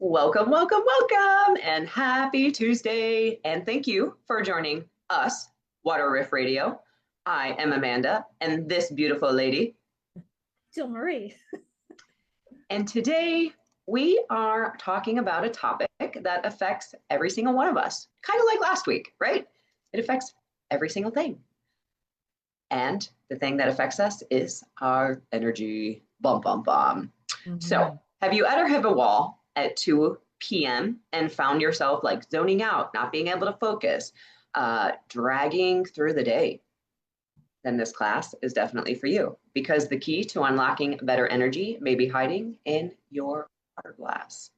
Welcome, welcome, welcome, and happy Tuesday. And thank you for joining us, Water Riff Radio. I am Amanda, and this beautiful lady, Jill Marie. And today we are talking about a topic that affects every single one of us, kind of like last week, right? It affects every single thing. And the thing that affects us is our energy. Bum, bum, bum. So, have you ever hit a wall at 2 p.m. and found yourself like zoning out, not being able to focus, dragging through the day? Then this class is definitely for you, because the key to unlocking better energy may be hiding in your water glass.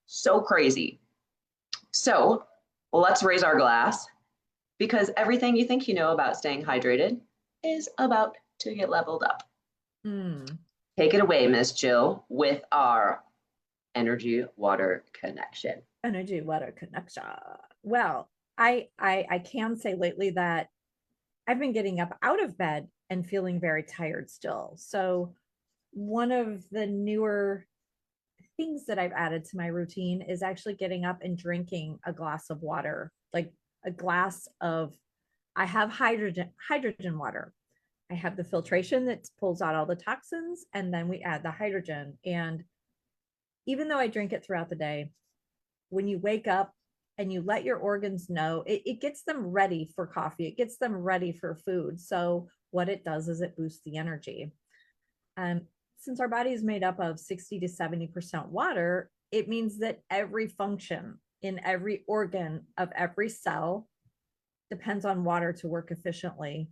So crazy. So let's raise our glass, because everything you think you know about staying hydrated is about to get leveled up. Take it away, Miss Jill, with our energy water connection. Energy water connection. Well, I can say lately that I've been getting up out of bed and feeling very tired still. So one of the newer things that I've added to my routine is actually getting up and drinking a glass of water, like a glass of, I have hydrogen water. I have the filtration that pulls out all the toxins, and then we add the hydrogen. And even though I drink it throughout the day, when you wake up and you let your organs know, it gets them ready for coffee. It gets them ready for food. So what it does is it boosts the energy. Since our body is made up of 60 to 70% water, it means that every function in every organ of every cell depends on water to work efficiently.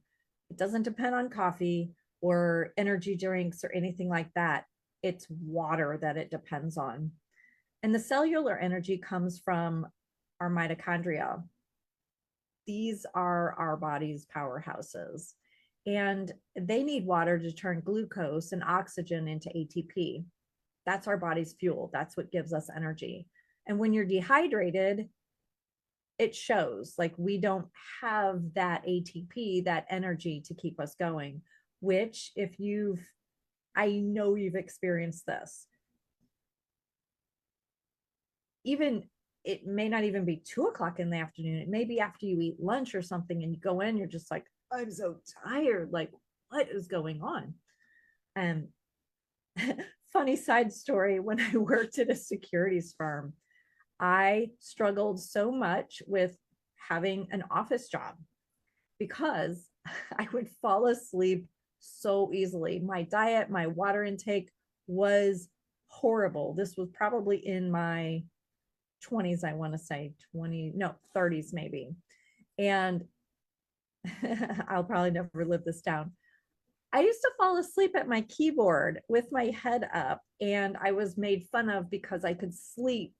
It doesn't depend on coffee or energy drinks or anything like that. It's water that it depends on. And the cellular energy comes from our mitochondria. These are our body's powerhouses, and they need water to turn glucose and oxygen into ATP. That's our body's fuel. That's what gives us energy. And when you're dehydrated, it shows. Like, we don't have that ATP, that energy to keep us going, which I know you've experienced this. Even it may not even be 2 o'clock in the afternoon. It may be after you eat lunch or something, and you go in, you're just like, I'm so tired. Like, what is going on? And funny side story, when I worked at a securities firm, I struggled so much with having an office job because I would fall asleep so easily. My diet, my water intake was horrible. This was probably in my 20s, I want to say 30s maybe. And I'll probably never live this down. I used to fall asleep at my keyboard with my head up, and I was made fun of because I could sleep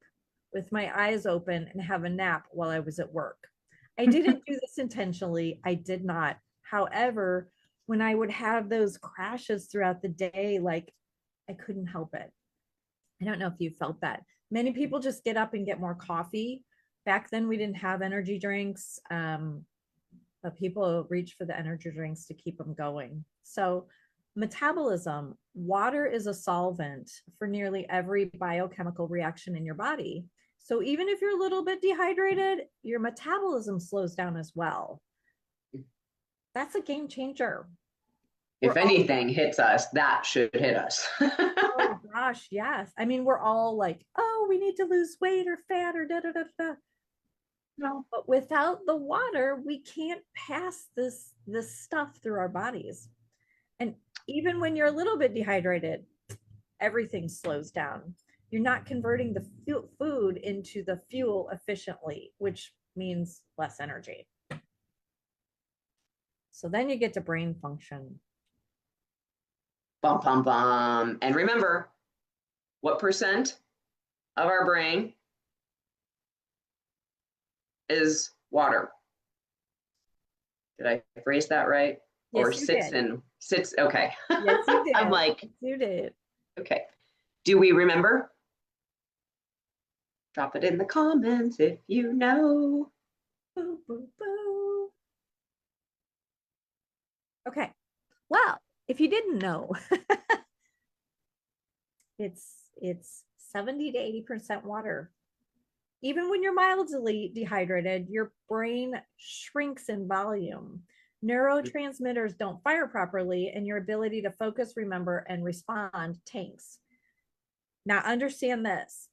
with my eyes open and have a nap while I was at work. I didn't do this intentionally. I did not. However, when I would have those crashes throughout the day, like, I couldn't help it. I don't know if you felt that. Many people just get up and get more coffee. Back then, we didn't have energy drinks, but people reach for the energy drinks to keep them going. So, metabolism, water is a solvent for nearly every biochemical reaction in your body. So even if you're a little bit dehydrated, your metabolism slows down as well. That's a game changer. If anything hits us, that should hit us. Oh gosh, yes. I mean, we're all like, oh, we need to lose weight or fat or da da da da. No, but without the water, we can't pass this stuff through our bodies. And even when you're a little bit dehydrated, everything slows down. You're not converting the food into the fuel efficiently, which means less energy. So then you get to brain function. Bum, bum, bum. And remember, what percent of our brain is water? Did I phrase that right? Yes, or you sits did. sits? Okay. Yes, you did. I'm like, yes, you did. Okay. Do we remember? Drop it in the comments if you know. Boo, boo, boo. Okay. Well, if you didn't know, it's 70 to 80% water. Even when you're mildly dehydrated, your brain shrinks in volume. Neurotransmitters don't fire properly, and your ability to focus, remember, and respond tanks. Now, understand this.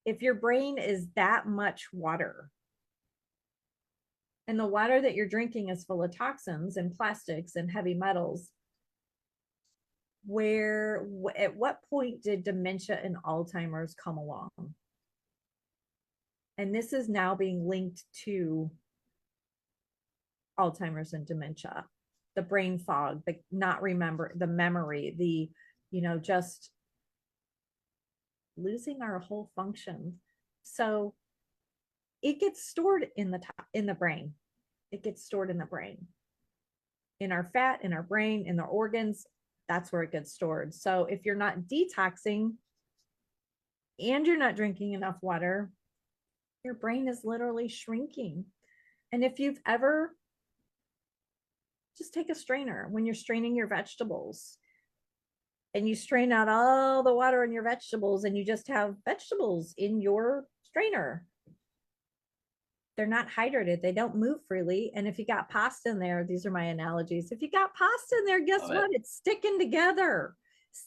If your brain is that much water, and the water that you're drinking is full of toxins and plastics and heavy metals, at what point did dementia and Alzheimer's come along? And this is now being linked to Alzheimer's and dementia, the brain fog, the not remember, the memory, the, just losing our whole function. So it gets stored in the brain. It gets stored in the brain, in our fat, in our brain, in the organs. That's where it gets stored. So if you're not detoxing and you're not drinking enough water, your brain is literally shrinking. And if you've ever, just take a strainer when you're straining your vegetables and you strain out all the water in your vegetables and you just have vegetables in your strainer. They're not hydrated. They don't move freely. And if you got pasta in there, these are my analogies. If you got pasta in there, guess what? It's sticking together. It's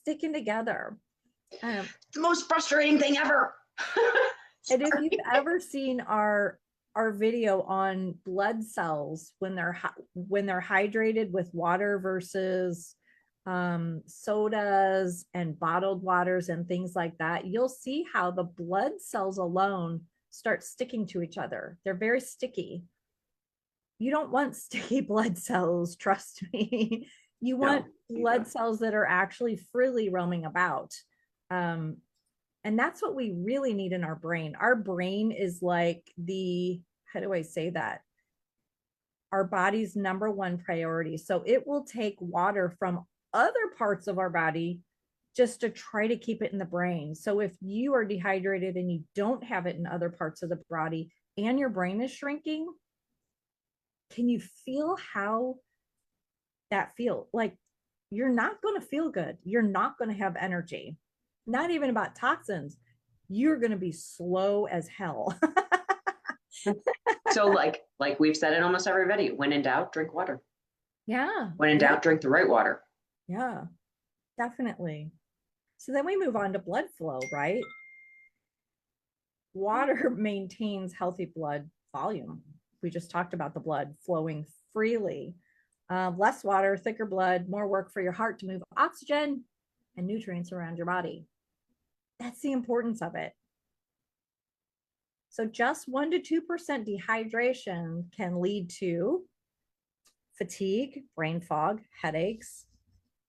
the most frustrating thing ever. And if you've ever seen our video on blood cells when they're hydrated with water versus sodas and bottled waters and things like that, you'll see how the blood cells alone start sticking to each other. They're very sticky. You don't want sticky blood cells, trust me. You want blood cells that are actually freely roaming about. And that's what we really need in our brain. Our brain is like how do I say that? Our body's number one priority. So it will take water from other parts of our body just to try to keep it in the brain. So if you are dehydrated and you don't have it in other parts of the body and your brain is shrinking, can you feel how that feels? Like, you're not going to feel good. You're not going to have energy. Not even about toxins. You're going to be slow as hell. So like we've said in almost every video, when in doubt, drink water. Yeah. When in doubt, drink the right water. Yeah, definitely. So then we move on to blood flow, right? Water maintains healthy blood volume. We just talked about the blood flowing freely. Less water, thicker blood, more work for your heart to move oxygen and nutrients around your body. That's the importance of it. So just 1 to 2% dehydration can lead to fatigue, brain fog, headaches.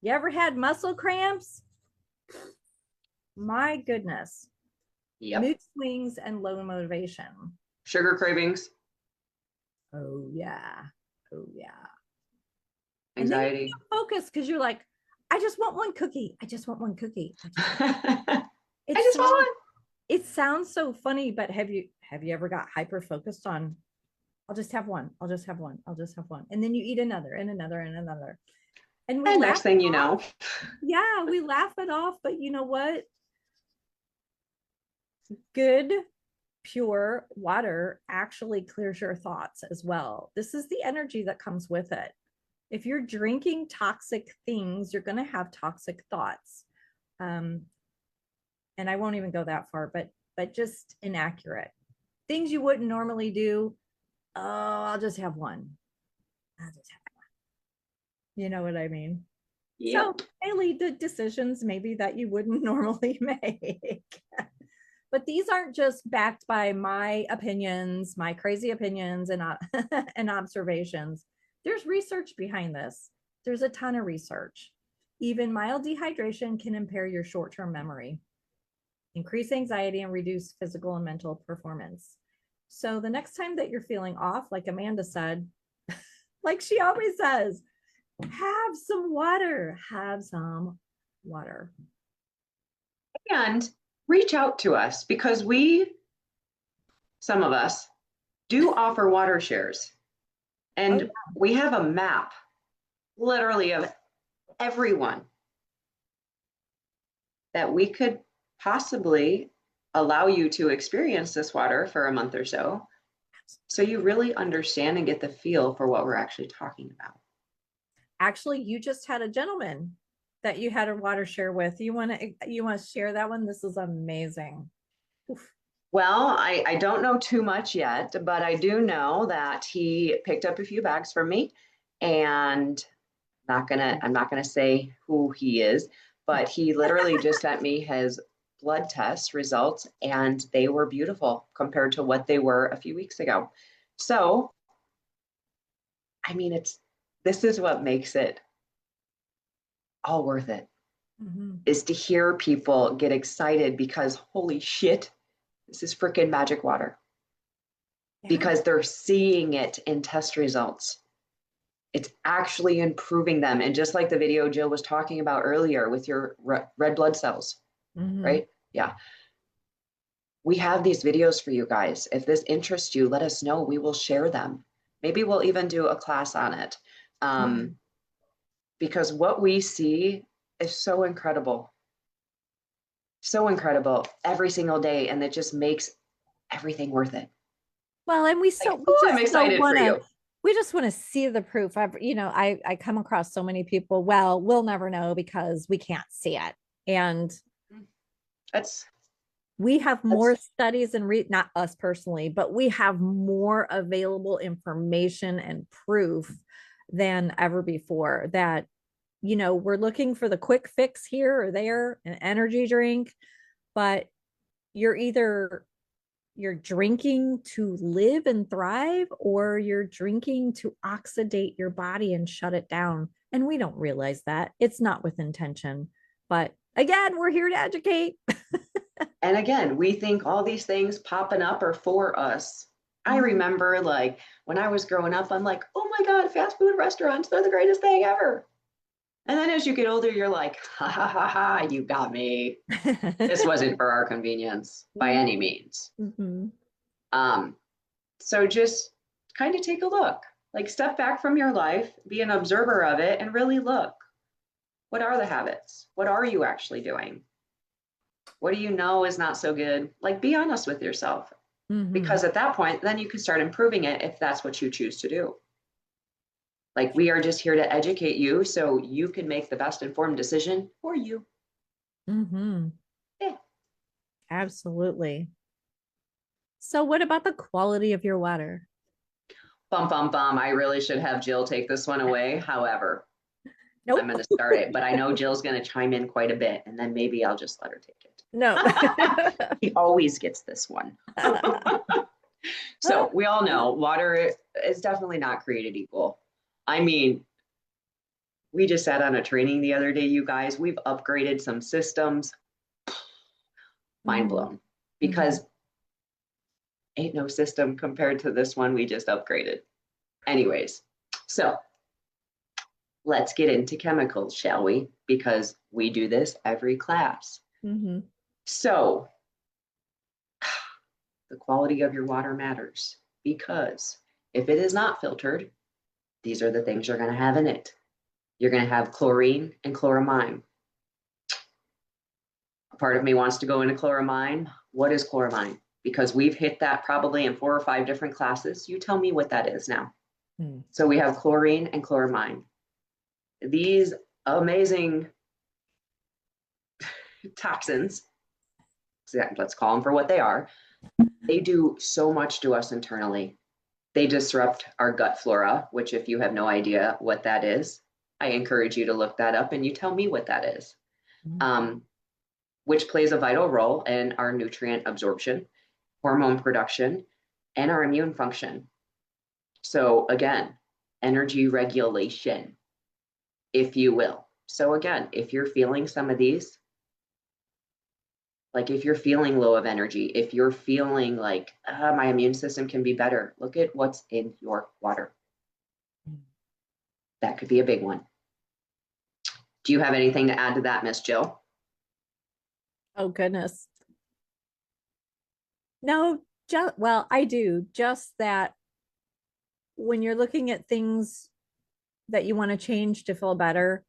You ever had muscle cramps? My goodness. Yep. Mood swings and low motivation. Sugar cravings. Oh yeah. Anxiety. And then you focus because you're like, I just want one cookie. I just want one cookie. I just want one. It sounds so funny, but have you ever got hyper focused on, I'll just have one. I'll just have one. I'll just have one. And then you eat another and another and another. And next thing you know. Yeah, we laugh it off, but you know what? Good, pure water actually clears your thoughts as well. This is the energy that comes with it. If you're drinking toxic things, you're going to have toxic thoughts. And I won't even go that far, but just inaccurate things you wouldn't normally do. Oh, I'll just have one. You know what I mean? Yep. So they lead to decisions maybe that you wouldn't normally make. But these aren't just backed by my opinions, my crazy opinions and observations. There's research behind this. There's a ton of research. Even mild dehydration can impair your short-term memory, increase anxiety, and reduce physical and mental performance. So the next time that you're feeling off, like Amanda said, like she always says, have some water. And reach out to us because some of us do offer water shares. And we have a map literally of everyone that we could possibly allow you to experience this water for a month or so, so you really understand and get the feel for what we're actually talking about. Actually, you just had a gentleman that you had a water share with. You want to share that one? This is amazing. Oof. Well, I don't know too much yet, but I do know that he picked up a few bags from me, and I'm not gonna say who he is, but he literally just sent me his blood test results, and they were beautiful compared to what they were a few weeks ago. So, I mean, this is what makes it all worth it, is to hear people get excited because holy shit, this is freaking magic water. Yeah. Because they're seeing it in test results. It's actually improving them. And just like the video Jill was talking about earlier with your red blood cells, right? Yeah. We have these videos for you guys. If this interests you, let us know. We will share them. Maybe we'll even do a class on it. Because what we see is so incredible. So incredible every single day. And it just makes everything worth it. Well, and I'm excited for you. We just want to see the proof. I come across so many people. Well, we'll never know because we can't see it. And we have more studies and not us personally, but we have more available information and proof than ever before that, we're looking for the quick fix here or there, an energy drink, but you're drinking to live and thrive, or you're drinking to oxidate your body and shut it down. And we don't realize that. It's not with intention. But again, we're here to educate. And again, we think all these things popping up are for us. I remember like when I was growing up, I'm like, oh my God, fast food restaurants, they're the greatest thing ever. And then as you get older, you're like, ha ha ha ha, you got me. This wasn't for our convenience by any means. So just kind of take a look, like step back from your life, be an observer of it, and really look. What are the habits? What are you actually doing? What do you know is not so good? Like, be honest with yourself. Because at that point, then you can start improving it if that's what you choose to do. Like, we are just here to educate you so you can make the best informed decision for you. Yeah. Absolutely. So what about the quality of your water? Bum, bum, bum. I really should have Jill take this one away. However, I'm going to start it, but I know Jill's going to chime in quite a bit, and then maybe I'll just let her take it. No. He always gets this one. So we all know water is definitely not created equal. I mean, we just sat on a training the other day, you guys. We've upgraded some systems. Mind blown. Because ain't no system compared to this one we just upgraded. Anyways, so let's get into chemicals, shall we? Because we do this every class. So the quality of your water matters, because if it is not filtered, these are the things you're going to have in it. You're going to have chlorine and chloramine. A part of me wants to go into chloramine. What is chloramine? Because we've hit that probably in 4 or 5 different classes. You tell me what that is now. So we have chlorine and chloramine. These amazing toxins, let's call them for what they are, they do so much to us internally. They disrupt our gut flora, which if you have no idea what that is, I encourage you to look that up and you tell me what that is, which plays a vital role in our nutrient absorption, hormone production, and our immune function. So again, energy regulation, if you will. So again, if you're feeling some of these, like if you're feeling low of energy, if you're feeling like my immune system can be better, look at what's in your water. That could be a big one. Do you have anything to add to that, Miss Jill? Oh, goodness. No, well, I do. Just that when you're looking at things that you want to change to feel better,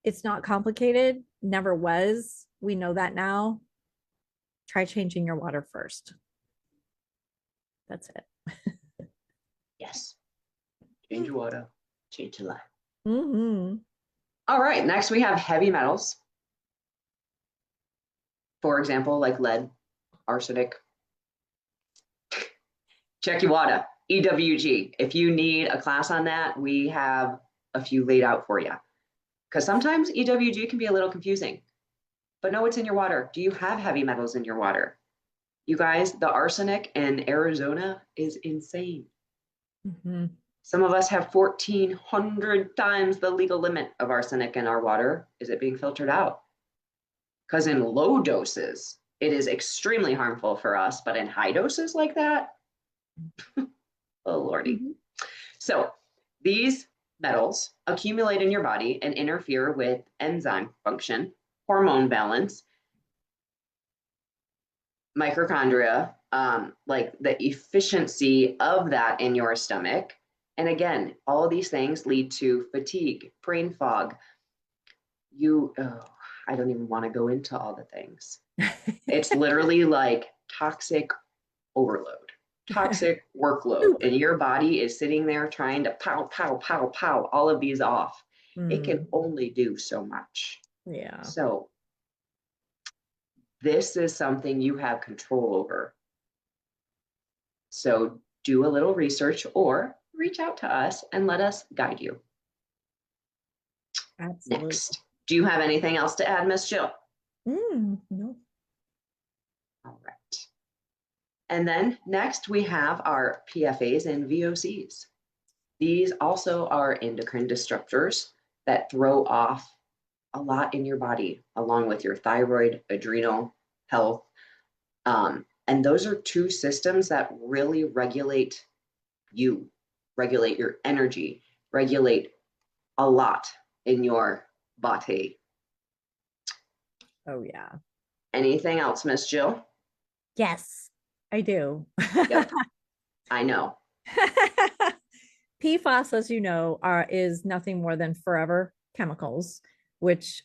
it's not complicated, never was. We know that now. Try changing your water first. That's it. Yes. Change your water, change your life. Mm-hmm. All right, next we have heavy metals. For example, like lead, arsenic. Check your water, EWG. If you need a class on that, we have a few laid out for you. Because sometimes EWG can be a little confusing. But know what's in your water. Do you have heavy metals in your water? You guys, the arsenic in Arizona is insane. Mm-hmm. Some of us have 1,400 times the legal limit of arsenic in our water. Is it being filtered out? Because in low doses, it is extremely harmful for us, but in high doses like that, oh lordy. Mm-hmm. So these metals accumulate in your body and interfere with enzyme function, hormone balance, mitochondria, like the efficiency of that in your stomach. And again, all of these things lead to fatigue, brain fog. I don't even want to go into all the things. It's literally like toxic overload, toxic workload, and your body is sitting there trying to pow, pow, pow, pow, all of these off. It can only do so much. Yeah. So this is something you have control over. So do a little research or reach out to us and let us guide you. Absolutely. Next, do you have anything else to add, Miss Jill? No. All right. And then next we have our PFAs and VOCs. These also are endocrine disruptors that throw off a lot in your body, along with your thyroid, adrenal health. And those are two systems that really regulate you, regulate your energy, regulate a lot in your body. Oh, yeah. Anything else, Miss Jill? Yes, I do. Yep, I know. PFAS, as you know, is nothing more than forever chemicals, which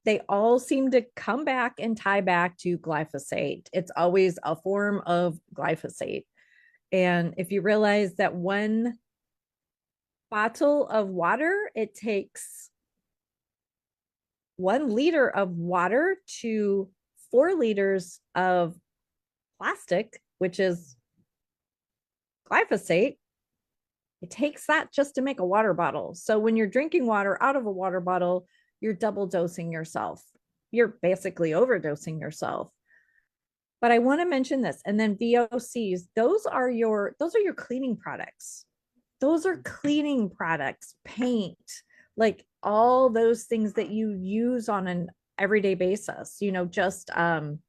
they all seem to come back and tie back to glyphosate. It's always a form of glyphosate. And if you realize that one bottle of water, it takes 1 liter of water to 4 liters of plastic, which is glyphosate. It takes that just to make a water bottle. So when you're drinking water out of a water bottle, you're double dosing yourself. You're basically overdosing yourself. But I want to mention this. And then VOCs, those are your cleaning products. Those are cleaning products, paint, like all those things that you use on an everyday basis, just to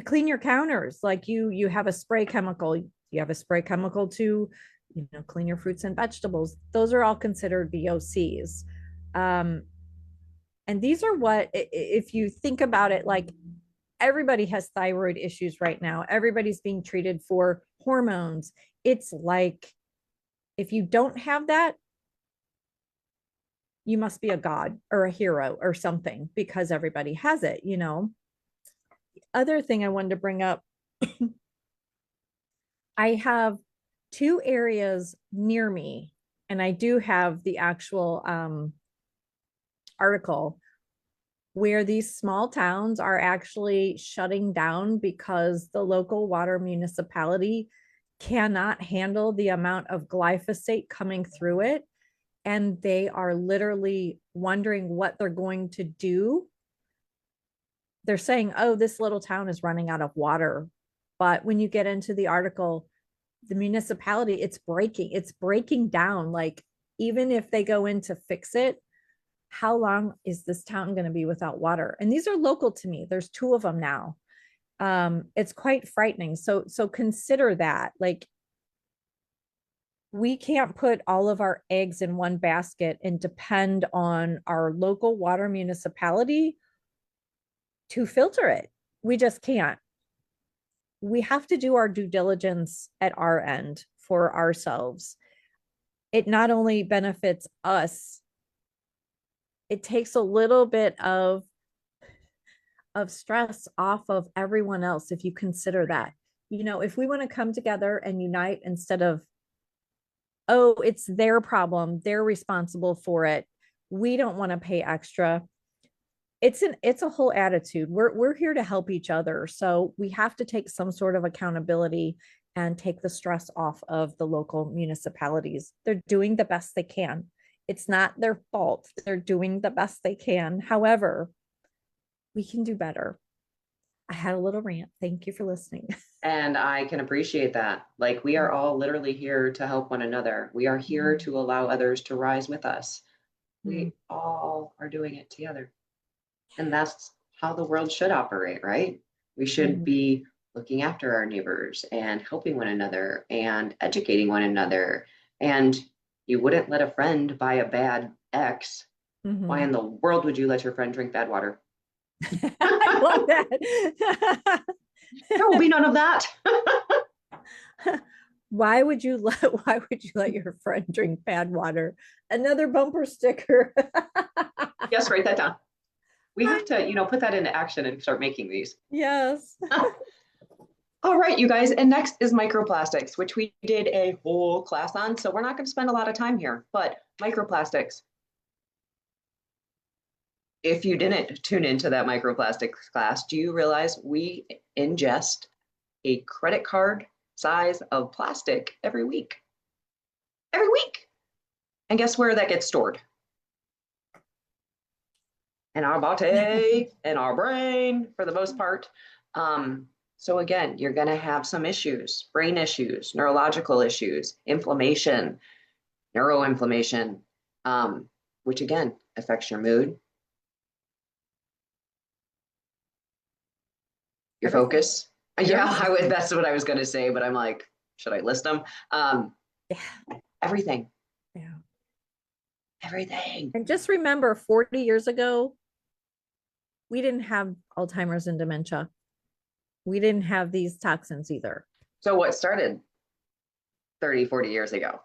clean your counters. Like you have a spray chemical, to clean your fruits and vegetables. Those are all considered VOCs. And these are what, if you think about it, like everybody has thyroid issues right now. Everybody's being treated for hormones. It's like, if you don't have that, you must be a god or a hero or something, because everybody has it. The other thing I wanted to bring up, I have 2 areas near me, and I do have the actual article where these small towns are actually shutting down because the local water municipality cannot handle the amount of glyphosate coming through it. And they are literally wondering what they're going to do. They're saying, oh, this little town is running out of water. But when you get into the article, the municipality, it's breaking down. Like, even if they go in to fix it, how long is this town going to be without water? And these are local to me. There's 2 of them now. It's quite frightening. So consider that. Like, we can't put all of our eggs in one basket and depend on our local water municipality to filter it. We just can't. We have to do our due diligence at our end for ourselves. It not only benefits us, it takes a little bit of of stress off of everyone else if you consider that. If we want to come together and unite instead of, oh, it's their problem, they're responsible for it, we don't want to pay extra. It's a whole attitude. We're here to help each other. So we have to take some sort of accountability and take the stress off of the local municipalities. They're doing the best they can. It's not their fault. They're doing the best they can. However, we can do better. I had a little rant. Thank you for listening. And I can appreciate that. Like, we are all literally here to help one another. We are here to allow others to rise with us. We all are doing it together. And that's how the world should operate, right? We should be looking after our neighbors and helping one another and educating one another. And you wouldn't let a friend buy a bad X. Why in the world would you let your friend drink bad water? I love that. There will be none of that. Why would you let your friend drink bad water? Another bumper sticker. Yes, write that down. We have to, put that into action and start making these. Yes. All right, you guys. And next is microplastics, which we did a whole class on. So we're not going to spend a lot of time here, but microplastics. If you didn't tune into that microplastics class, do you realize we ingest a credit card size of plastic every week? Every week. And guess where that gets stored? In our body, in our brain, for the most part. So again, you're going to have some issues, brain issues, neurological issues, inflammation, neuroinflammation, which again affects your mood, your focus. Yeah, that's what I was going to say, but I'm like, should I list them? Everything. Yeah. Everything. And just remember, 40 years ago, we didn't have Alzheimer's and dementia. We didn't have these toxins either. So what started 30, 40 years ago?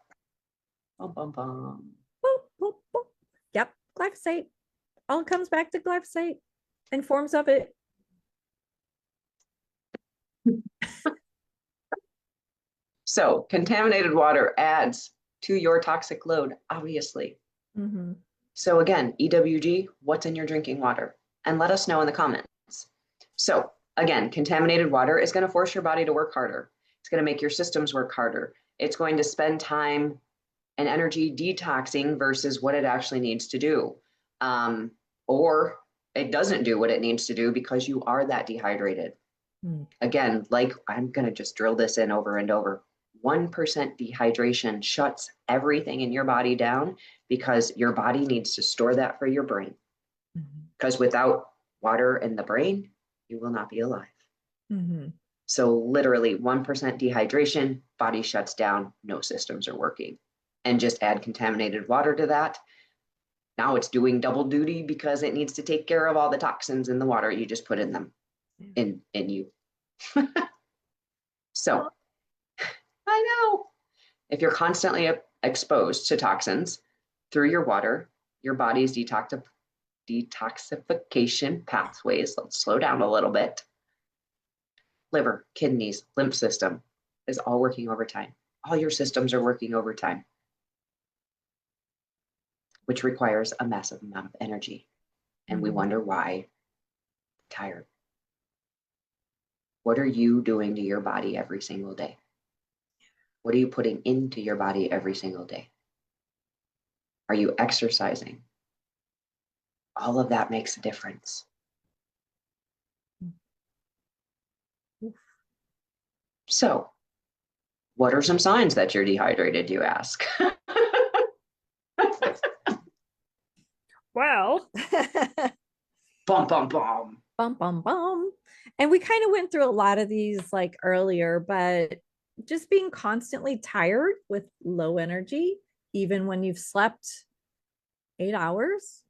Bum, bum, bum. Boop, boop, boop. Yep, glyphosate. All comes back to glyphosate and forms of it. So contaminated water adds to your toxic load, obviously. So again, EWG, what's in your drinking water? And let us know in the comments. So again, contaminated water is going to force your body to work harder. It's going to make your systems work harder. It's going to spend time and energy detoxing versus what it actually needs to do. Or it doesn't do what it needs to do because you are that dehydrated. Again, like I'm going to just drill this in over and over. 1% dehydration shuts everything in your body down because your body needs to store that for your brain. Because without water in the brain, you will not be alive. So literally 1% dehydration, body shuts down, no systems are working. And just add contaminated water to that. Now it's doing double duty because it needs to take care of all the toxins in the water you just put in them, in you. So I know if you're constantly exposed to toxins through your water, your body's detoxification pathways, let's slow down a little bit. Liver, kidneys, lymph system is all working overtime. All your systems are working overtime, which requires a massive amount of energy. And we wonder why. Tired. What are you doing to your body every single day? What are you putting into your body every single day? Are you exercising? All of that makes a difference. So, what are some signs that you're dehydrated, you ask? Well, bum, bum, bum. Bum, bum, bum. And we kind of went through a lot of these like earlier, but just being constantly tired with low energy, even when you've slept 8 hours,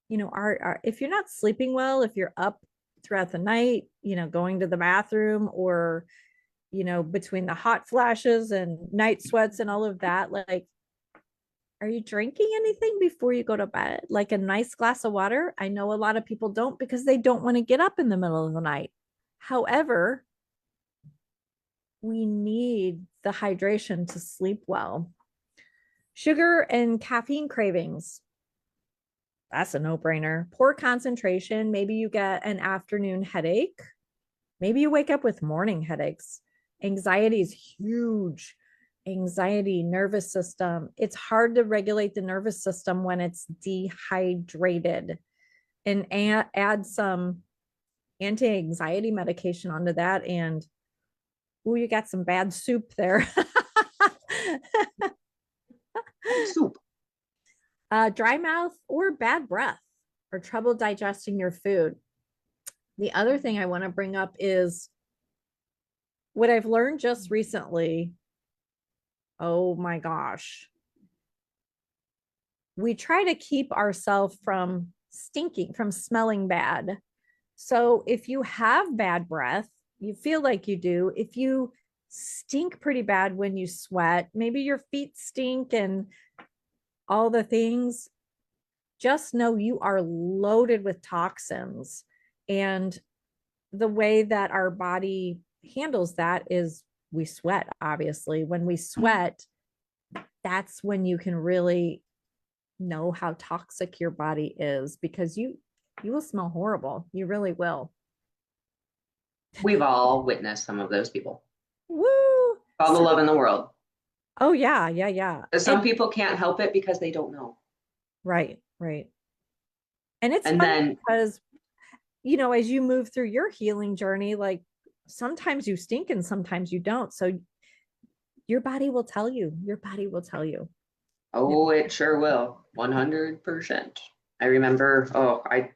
if you're not sleeping well, if you're up throughout the night, going to the bathroom or, between the hot flashes and night sweats and all of that, like Are you drinking anything before you go to bed? Like a nice glass of water? I know a lot of people don't because they don't want to get up in the middle of the night. However, we need the hydration to sleep well. Sugar and caffeine cravings. That's a no-brainer. Poor concentration. Maybe you get an afternoon headache. Maybe you wake up with morning headaches. Anxiety is huge. Anxiety, nervous system. It's hard to regulate the nervous system when it's dehydrated. And add some anti-anxiety medication onto that. And oh, you got some bad soup there. Soup. Dry mouth or bad breath or trouble digesting your food. The other thing I want to bring up is what I've learned just recently. Oh my gosh. We try to keep ourselves from stinking, from smelling bad. So if you have bad breath, you feel like you do, if you stink pretty bad when you sweat, maybe your feet stink and all the things, just know you are loaded with toxins. And the way that our body handles that is we sweat, obviously. When we sweat, that's when you can really know how toxic your body is because you will smell horrible. You really will. We've all witnessed some of those people. Woo! All the love in the world. Oh yeah, yeah, yeah. Some people can't help it because they don't know. Right, right. And it's And funny then because, you know, as you move through your healing journey, like sometimes you stink and sometimes you don't. So your body will tell you. Your body will tell you. oh, it sure will. 100%. I remember, I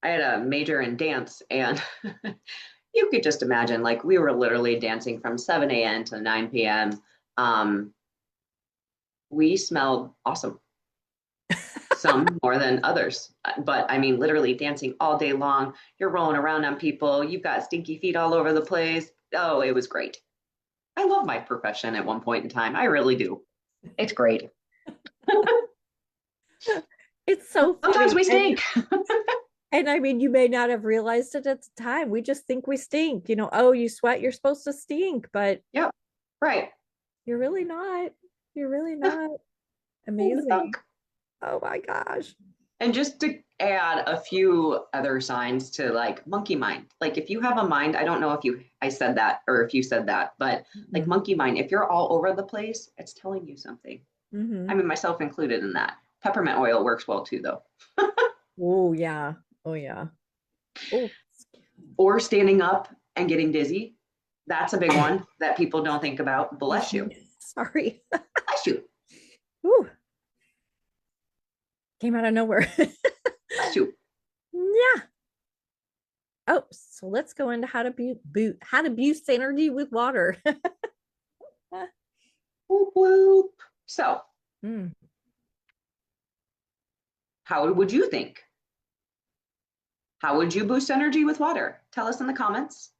had a major in dance and you could just imagine like we were literally dancing from 7 a.m. to 9 p.m. We smelled awesome. Some more than others. But I mean, literally dancing all day long. You're rolling around on people. You've got stinky feet all over the place. Oh, it was great. I love my profession at one point in time. I really do. It's great. It's so Sometimes funny. we stink. And I mean, you may not have realized it at the time. We just think we stink. You know, oh, you sweat, you're supposed to stink, but Yep. Right. you're really not. You're really not. Amazing. Oh my gosh. And just to add a few other signs to like monkey mind. Like if you have a mind, I don't know if I said that or if you said that, but like monkey mind, if you're all over the place, it's telling you something. Mm-hmm. I mean, myself included in that. Peppermint oil works well too, though. Oh yeah. Oh yeah. Oh. Or standing up and getting dizzy. That's a big one that people don't think about. Bless you. Sorry. Bless you. Ooh. Came out of nowhere. Bless you. Yeah. Oh, so let's go into how to boost energy with water. Whoop, whoop. So, Mm. how would you think? How would you boost energy with water? Tell us in the comments.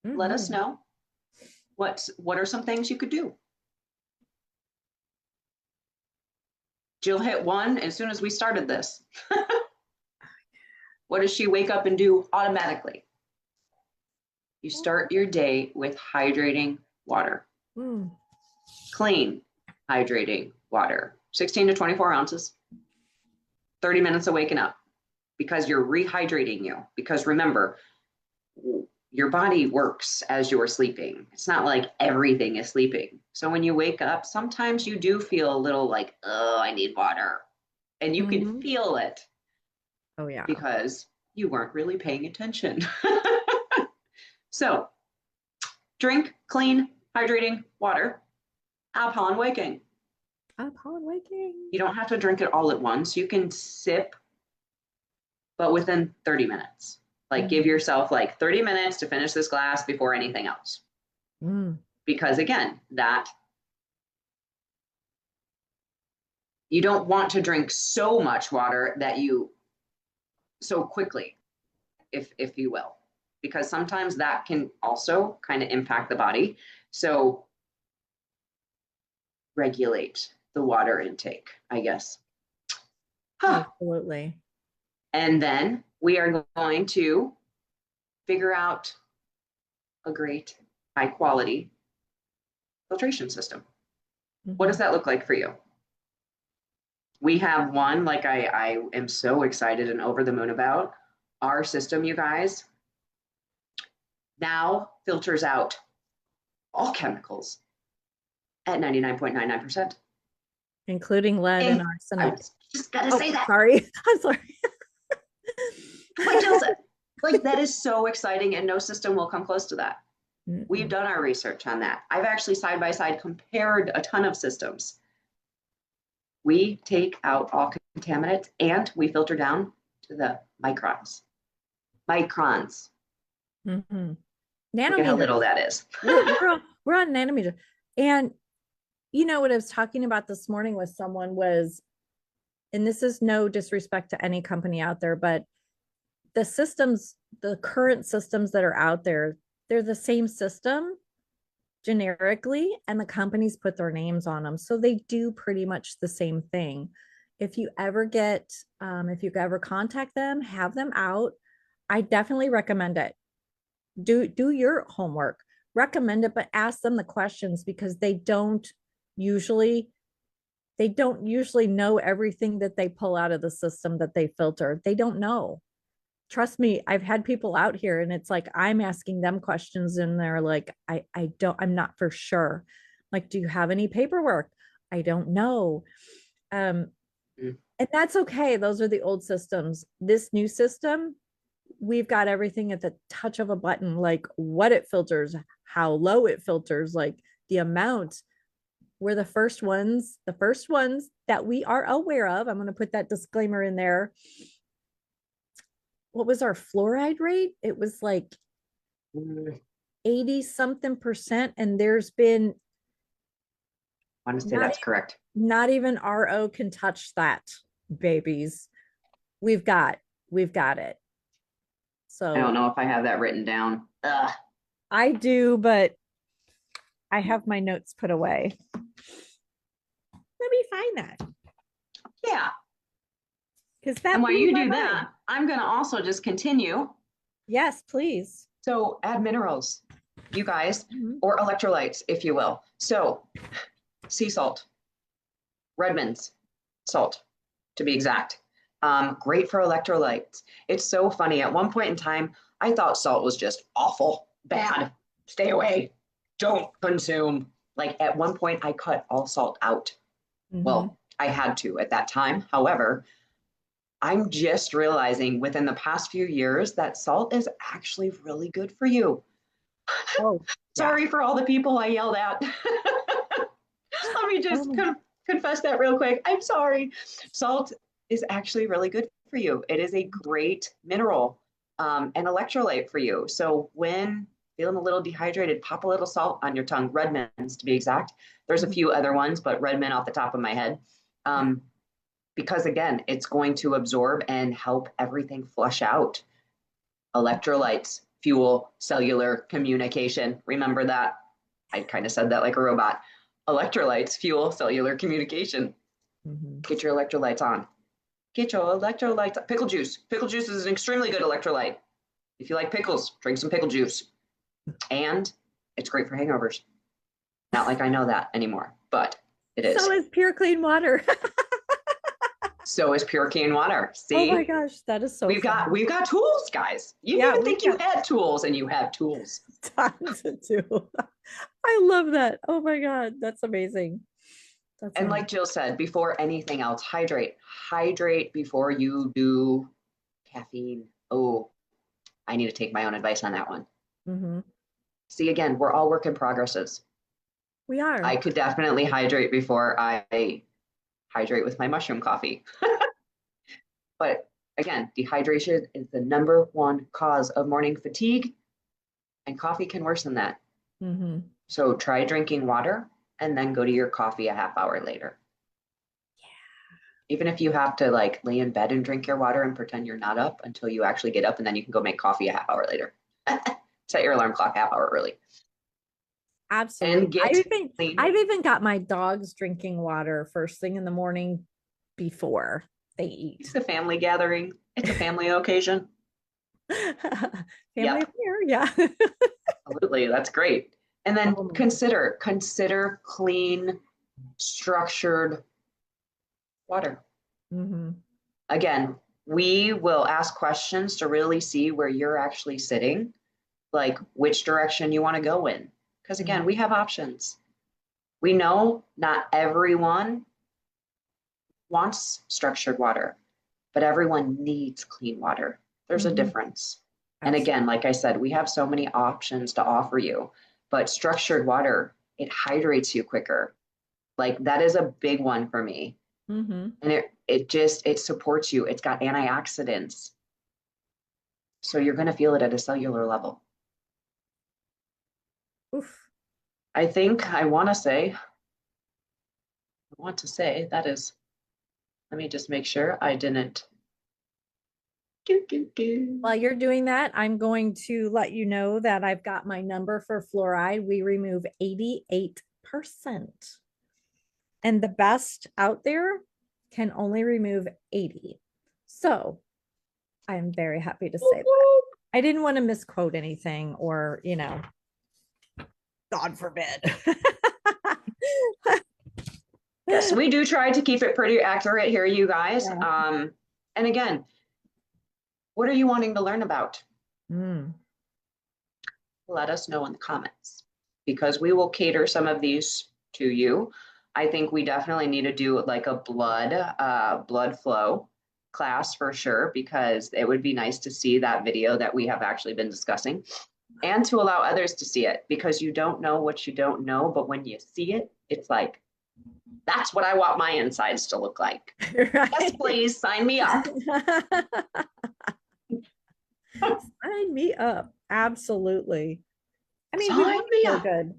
Let us Mm-hmm. know. What are some things you could do? Jill hit one as soon as we started this. What does she wake up and do automatically? You start your day with hydrating water. Mm. Clean, hydrating water. 16 to 24 ounces. 30 minutes of waking up because you're rehydrating you. Because remember, your body works as you're sleeping. It's not like everything is sleeping. So when you wake up, sometimes you do feel a little like, oh, I need water. And you can feel it. Oh yeah. Because you weren't really paying attention. So drink clean, hydrating water upon waking. Upon waking. You don't have to drink it all at once. You can sip, but within 30 minutes. Like give yourself like 30 minutes to finish this glass before anything else. Because again, that you don't want to drink so much water that you so quickly, if you will, because sometimes that can also kind of impact the body. So regulate the water intake, I guess. Huh. Absolutely. And then we are going to figure out a great high quality filtration system. What does that look like for you? We have one, like I am so excited and over the moon about. Our system, you guys, now filters out all chemicals at 99.99%. Including lead and I arsenic. just gotta say that. Sorry. I'm sorry. Like Jill said, like that is so exciting, and no system will come close to that. We've done our research on that. I've actually side by side compared a ton of systems. We take out all contaminants and we filter down to the microns. Microns. Mm-hmm. Look at how little that is. we're on nanometer. And you know what I was talking about this morning with someone was, and this is no disrespect to any company out there, but the systems, the current systems that are out there, they're the same system generically, and the companies put their names on them. So they do pretty much the same thing. If you ever contact them, have them out. I definitely recommend it. Do your homework, recommend it, but ask them the questions, because they don't usually know everything that they pull out of the system that they filter. They don't know. Trust me, I've had people out here and it's like I'm asking them questions and they're like, I'm not for sure. Like, do you have any paperwork? I don't know. And that's okay. Those are the old systems. This new system, we've got everything at the touch of a button, like what it filters, how low it filters, like the amount. We're the first ones that we are aware of. I'm going to put that disclaimer in there. What was our fluoride rate? It was like 80 something percent. And there's been, I want to say that's correct. Not even RO can touch that, babies. We've got it. So I don't know if I have that written down. Ugh. I do, but I have my notes put away. Let me find that. Yeah. Because that. And while you do that, I'm going to also just continue. Yes, please. So add minerals, you guys, or electrolytes, if you will. So sea salt, Redmond's salt, to be exact. Great for electrolytes. It's so funny. At one point in time, I thought salt was just awful, bad. Stay away. Don't consume. Like at one point, I cut all salt out. Well, I had to at that time. However, I'm just realizing within the past few years that salt is actually really good for you. Oh, sorry for all the people I yelled at. Let me just confess that real quick. I'm sorry. Salt is actually really good for you. It is a great mineral and electrolyte for you. So when feeling a little dehydrated, pop a little salt on your tongue. Redmond's, to be exact. There's a few other ones, but Redmond off the top of my head. Because again, it's going to absorb and help everything flush out. Electrolytes fuel cellular communication. Remember that? I kind of said that like a robot. Electrolytes fuel cellular communication. Get your electrolytes on. Get your electrolytes on. Pickle juice. Pickle juice is an extremely good electrolyte. If you like pickles, drink some pickle juice. And it's great for hangovers. Not like I know that anymore, but it is. So is pure clean water. So is pure clean water. See? Oh my gosh, that is so we've got tools, guys. You didn't even think you had tools, and you have tools. Tons of tools. I love that. Oh my God, that's amazing. And like Jill said, before anything else, hydrate. Hydrate before you do caffeine. Oh, I need to take my own advice on that one. See, again, we're all work in progresses. We are. I could definitely hydrate before I hydrate with my mushroom coffee. But again, dehydration is the #1 cause of morning fatigue, and coffee can worsen that. So try drinking water and then go to your coffee a half hour later. Even if you have to like lay in bed and drink your water and pretend you're not up until you actually get up, and then you can go make coffee a half hour later. Set your alarm clock half hour early. Absolutely. and get clean. I've even got my dogs drinking water first thing in the morning before they eat. It's a family gathering. It's a family occasion. Family Yep, affair, yeah. absolutely. That's great. And then Oh my consider clean, structured water. hmm Again, we will ask questions to really see where you're actually sitting, like which direction you want to go in. Because again, we have options. We know not everyone wants structured water, but everyone needs clean water. There's a hmm difference. And Absolutely. again, like I said, we have so many options to offer you, but structured water, it hydrates you quicker. Like that is a big one for me. hmm And it supports you. It's got antioxidants. So you're going to feel it at a cellular level. Oof. I think I want to say that is, let me just make sure I didn't While you're doing that, I'm going to let you know that I've got my number for fluoride. We remove 88%. And the best out there can only remove 80. So I'm very happy to say that. I didn't want to misquote anything or, God forbid. Yes, we do try to keep it pretty accurate here, you guys. Yeah. And again, what are you wanting to learn about? Mm. Let us know in the comments because we will cater some of these to you. I think we definitely need to do like a blood flow class for sure, because it would be nice to see that video that we have actually been discussing and to allow others to see it, because you don't know what you don't know, but when you see it, it's like, that's what I want my insides to look like. Right. Yes, please sign me up. Sign me up. Absolutely. I mean, we Sign want to me feel up. good.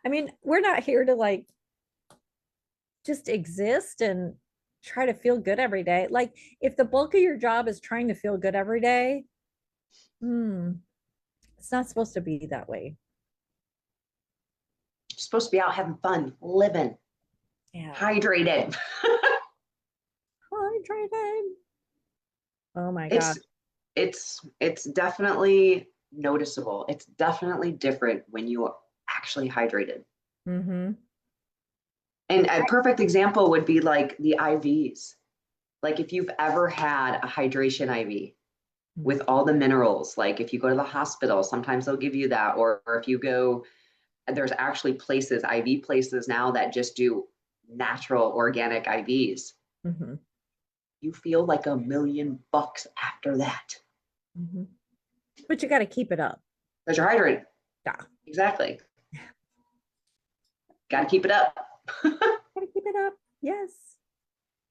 I mean, we're not here to like just exist and try to feel good every day. Like, if the bulk of your job is trying to feel good every day, hmm, it's not supposed to be that way. You're supposed to be out having fun, living, Yeah. hydrated. Hydrated. Oh my it's gosh. it's definitely noticeable. It's definitely different when you are actually hydrated. Mm-hmm. And a perfect example would be like the IVs. Like if you've ever had a hydration IV with all the minerals, like if you go to the hospital, sometimes they'll give you that, or if you go, there's actually places, IV places now that just do natural organic IVs. Mm-hmm. You feel like $1,000,000 after that Mm-hmm. But you got to keep it up. because you're hydrated. Yeah. Exactly. Got to keep it up. Got to keep it up. Yes.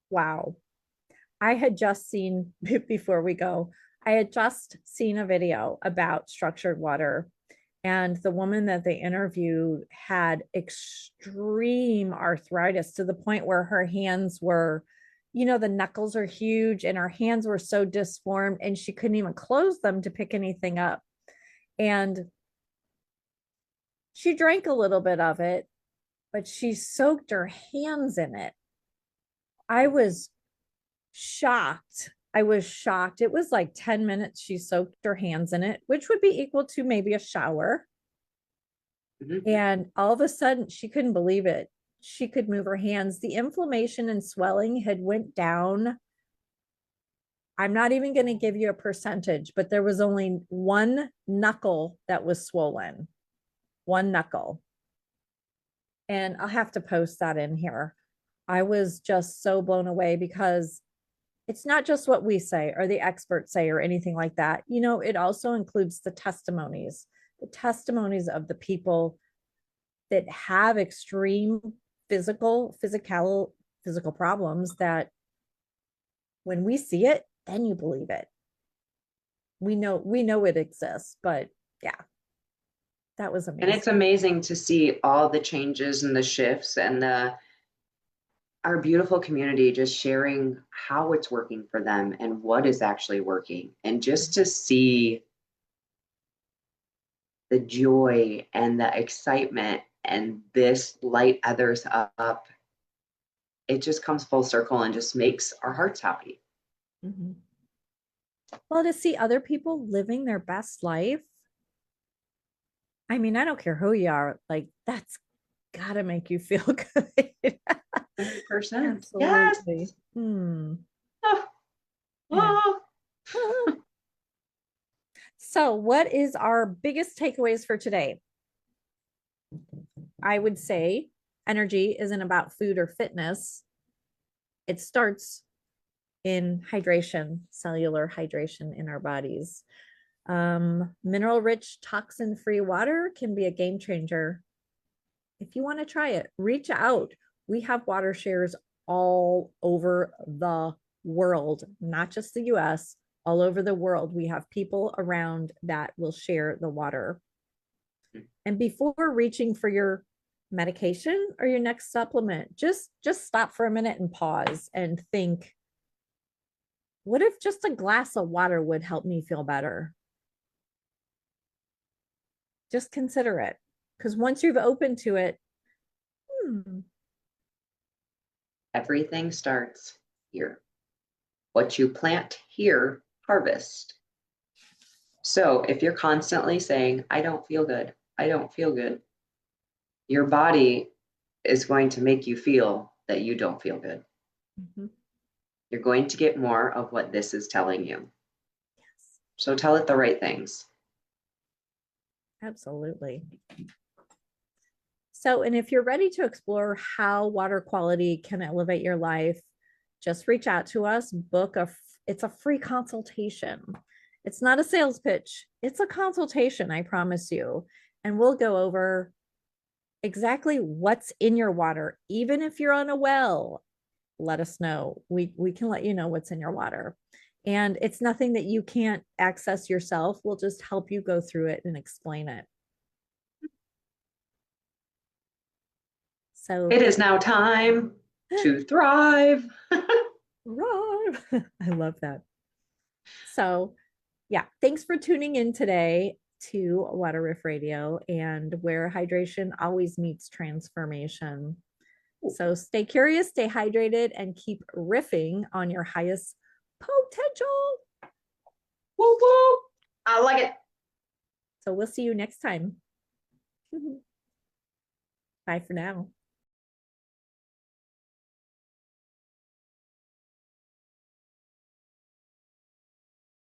Wow. I had just seen, before we go, I had just seen a video about structured water. And the woman that they interviewed had extreme arthritis to the point where her hands were, the knuckles are huge and her hands were so disformed and she couldn't even close them to pick anything up. And she drank a little bit of it, but she soaked her hands in it. I was shocked. I was shocked. It was like 10 minutes she soaked her hands in it, which would be equal to maybe a shower. Mhm. And all of a sudden, she couldn't believe it. She could move her hands. The inflammation and swelling had went down. I'm not even going to give you a percentage, but there was only one knuckle that was swollen. One knuckle. And I'll have to post that in here. I was just so blown away because it's not just what we say or the experts say or anything like that. It also includes the testimonies of the people that have extreme physical problems that when we see it, then you believe it. We know it exists, but yeah, that was And amazing. it's amazing to see all the changes and the shifts and our beautiful community just sharing how it's working for them and what is actually working. And just to see the joy and the excitement and this light others up, it just comes full circle and just makes our hearts happy. Mm-hmm. Well, to see other people living their best life, I mean, I don't care who you are, like that's gotta make you feel good. 100%. Yes. Absolutely. Hmm. Oh, Yeah. oh. So, what is our biggest takeaways for today? I would say energy isn't about food or fitness. It starts in hydration, cellular hydration in our bodies. Mineral rich, toxin free water can be a game changer. If you want to try it, reach out. We have water shares all over the world, not just the US, all over the world. We have people around that will share the water. And before reaching for your medication or your next supplement, just stop for a minute and pause and think, what if just a glass of water would help me feel better? Just consider it. Because once you've opened to it, Everything starts here. What you plant here, harvest. So if you're constantly saying, I don't feel good, I don't feel good, your body is going to make you feel that you don't feel good. mm-hmm. You're going to get more of what this is telling you. Yes. So tell it the right things. Absolutely. So, and if you're ready to explore how water quality can elevate your life, just reach out to us, it's a free consultation. It's not a sales pitch. It's a consultation, I promise you. And we'll go over exactly what's in your water. Even if you're on a well, let us know. We can let you know what's in your water. And it's nothing that you can't access yourself. We'll just help you go through it and explain it. So it is now time to thrive. I love that. So, yeah, thanks for tuning in today to Water Riff Radio and where hydration always meets transformation. So, stay curious, stay hydrated, and keep riffing on your highest potential. Woo woo. I like it. So, we'll see you next time. Bye for now.